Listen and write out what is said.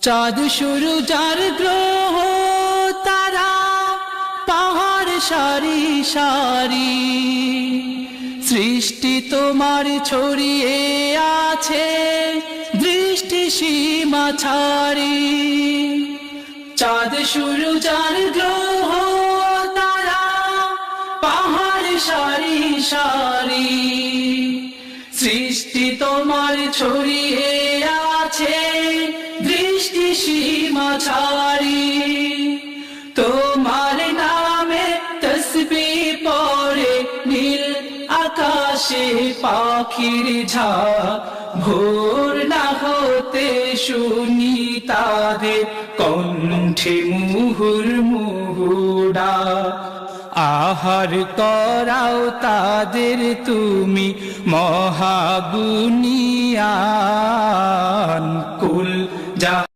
চাঁদ সূর্য যার গ্রহ তারা, পাহাড় সারি সারি, সৃষ্টি তোমার ছড়িয়ে আছে দৃষ্টি সীমা ছাড়ি। চাঁদ সূর্য যার গ্রহ তারা, পাহাড় সারি সারি, সৃষ্টি তোমার ছড়িয়ে আছে দৃষ্টি সীমা ছাড়ি। তোমার নামে তসবিহ পড়ে নীল আকাশে পাখির ঝাঁক, ভোর না হতে শুনি তাদের কণ্ঠে মুহুর্মুহু ডাক। আহার করাও তাদের তুমি মহাগুনিয়ান, কুল যা